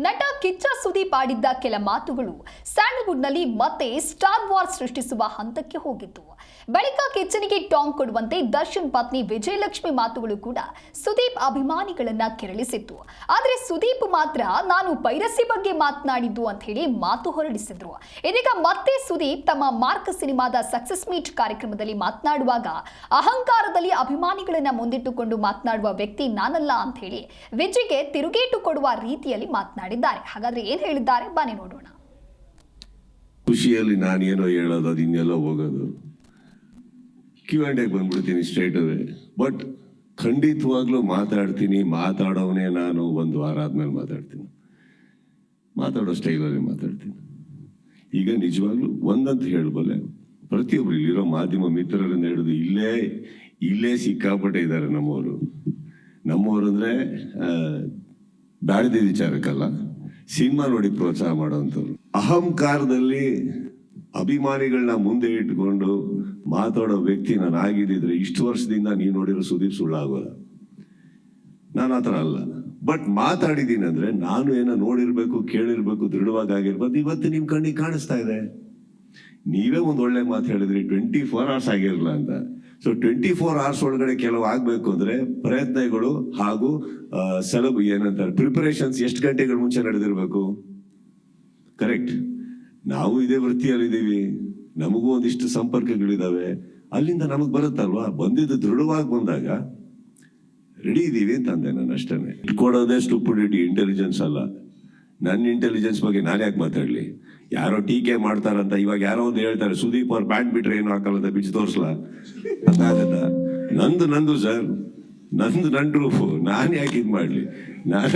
ನಟ ಕಿಚ್ಚ ಸುದೀಪ್ ಆಡಿದ್ದ ಕೆಲ ಮಾತುಗಳು ಸ್ಯಾಂಡಲ್ವುಡ್ನಲ್ಲಿ ಮತ್ತೆ ಸ್ಟಾರ್ ವಾರ್ ಸೃಷ್ಟಿಸುವ ಹಂತಕ್ಕೆ ಹೋಗಿತ್ತು. ಬಳಿಕ ಕಿಚ್ಚನಿಗೆ ಟಾಂಗ್ ಕೊಡುವಂತೆ ದರ್ಶನ್ ಪತ್ನಿ ವಿಜಯಲಕ್ಷ್ಮಿ ಮಾತುಗಳು ಕೂಡ ಸುದೀಪ್ ಅಭಿಮಾನಿಗಳನ್ನ ಕೆರಳಿಸಿತ್ತು. ಆದರೆ ಸುದೀಪ್ ಮಾತ್ರ ನಾನು ಪೈರಸಿ ಬಗ್ಗೆ ಮಾತನಾಡಿದ್ದು ಅಂತ ಹೇಳಿ ಮಾತು ಹೊರಡಿಸಿದ್ರು. ಇದೀಗ ಮತ್ತೆ ಸುದೀಪ್ ತಮ್ಮ ಮಾರ್ಕ್ ಸಿನಿಮಾದ ಸಕ್ಸಸ್ ಮೀಟ್ ಕಾರ್ಯಕ್ರಮದಲ್ಲಿ ಮಾತನಾಡುವಾಗ ಅಹಂಕಾರದಲ್ಲಿ ಅಭಿಮಾನಿಗಳನ್ನ ಮುಂದಿಟ್ಟುಕೊಂಡು ಮಾತನಾಡುವ ವ್ಯಕ್ತಿ ನಾನಲ್ಲ ಅಂತ ಹೇಳಿ ವಿಜಯ್ಗೆ ತಿರುಗೇಟು ಕೊಡುವ ರೀತಿಯಲ್ಲಿ ಮಾತನಾಡಿದ್ದಾರೆ. ಹಾಗಾದ್ರೆ ಏನ್ ಹೇಳಿದ್ದಾರೆ ಬನ್ನಿ ನೋಡೋಣ. ಖುಷಿಯಲ್ಲಿ ನಾನೇನೋ ಹೇಳೋದು ಅದು ಇನ್ನೆಲ್ಲೋ ಹೋಗೋದು, Q&A ಬಂದ್ಬಿಡ್ತೀನಿ ಸ್ಟ್ರೈಟ್ ಅವೇ. ಬಟ್ ಖಂಡಿತವಾಗ್ಲೂ ಮಾತಾಡೋವನೇ ನಾನು. ಒಂದು ವಾರ ಆದ್ಮೇಲೆ ಮಾತಾಡೋ ಸ್ಟೈಲಲ್ಲಿ ಮಾತಾಡ್ತೀನಿ. ಈಗ ನಿಜವಾಗ್ಲೂ ಒಂದಂತ ಹೇಳಬಲ್ಲೆ, ಪ್ರತಿಯೊಬ್ರು ಇಲ್ಲಿರೋ ಮಾಧ್ಯಮ ಮಿತ್ರರನ್ನ ಹಿಡಿದು ಇಲ್ಲೇ ಸಿಕ್ಕಾಪಟ್ಟೆ ಇದ್ದಾರೆ ನಮ್ಮವರು ಅಂದ್ರೆ ಬ್ಯಾಡದ ವಿಚಾರಕ್ಕಲ್ಲ, ಸಿನಿಮಾ ನೋಡಿ ಪ್ರೋತ್ಸಾಹ ಮಾಡೋವಂಥವ್ರು. ಅಹಂಕಾರದಲ್ಲಿ ಅಭಿಮಾನಿಗಳನ್ನ ಮುಂದೆ ಇಟ್ಕೊಂಡು ಮಾತಾಡೋ ವ್ಯಕ್ತಿ ನಾನು ಆಗಿದ್ದಿದ್ರೆ ಇಷ್ಟು ವರ್ಷದಿಂದ ನೀವು ನೋಡಿರೋ ಸುದೀಪ್ ಸುಳ್ಳಾಗೋಲ್ಲ. ನಾನು ಆ ಥರ ಅಲ್ಲ. ಬಟ್ ಮಾತಾಡಿದ್ದೀನಿ ಅಂದ್ರೆ ನಾನು ಏನೋ ನೋಡಿರ್ಬೇಕು, ಕೇಳಿರ್ಬೇಕು, ದೃಢವಾಗಿರ್ಬೇಕು. ಇವತ್ತು ನಿಮ್ ಕಣ್ಣಿಗೆ ಕಾಣಿಸ್ತಾ ಇದೆ. ನೀವೇ ಒಂದು ಒಳ್ಳೆ ಮಾತು ಹೇಳಿದ್ರಿ, 24 hours ಆಗಿರಲ್ಲ ಅಂತ. ಸೊ 24 hours ಒಳಗಡೆ ಕೆಲವು ಆಗ್ಬೇಕು ಅಂದ್ರೆ ಪ್ರಯತ್ನಗಳು ಹಾಗೂ ಏನಂತಾರೆ ಪ್ರಿಪರೇಷನ್ಸ್ ಎಷ್ಟು ಗಂಟೆಗಳ ಮುಂಚೆ ನಡೆದಿರ್ಬೇಕು. ಕರೆಕ್ಟ್. ನಾವು ಇದೇ ವೃತ್ತಿಯಲ್ಲಿದ್ದೀವಿ, ನಮಗೂ ಒಂದಿಷ್ಟು ಸಂಪರ್ಕಗಳಿದಾವೆ, ಅಲ್ಲಿಂದ ನಮಗ್ ಬರುತ್ತಲ್ವಾ. ಬಂದಿದ್ದು ದೃಢವಾಗಿ ಬಂದಾಗ ರೆಡಿ ಇದೀವಿ ಅಂತಂದೆ ನಾನು. ಅಷ್ಟೇ ಇಟ್ಕೊಡೋದೇ ಸ್ಟುಪಿಡಿಟಿ, ಇಂಟೆಲಿಜೆನ್ಸ್ ಅಲ್ಲ. ನನ್ನ ಇಂಟೆಲಿಜೆನ್ಸ್ ಬಗ್ಗೆ ನಾನು ಯಾಕೆ ಮಾತಾಡ್ಲಿ? ಯಾರೋ ಟೀಕೆ ಮಾಡ್ತಾರಂತ ಇವಾಗ ಯಾರೋ ಒಂದು ಹೇಳ್ತಾರೆ, ಸುದೀಪ್ ಅವ್ರು ಪ್ಯಾಂಟ್ ಬಿಟ್ರೆ ಏನು ಹಾಕಲ್ಲ ಅಂತ ಬಿಚ್ಚಿ ತೋರಿಸ್ಲಾ ಅದಾಗತ್ತ? ನಂದು ಸರ್, ನಂದು ರೂಫು, ನಾನು ಯಾಕೆ ಇದು ಮಾಡ್ಲಿ? ನಾನು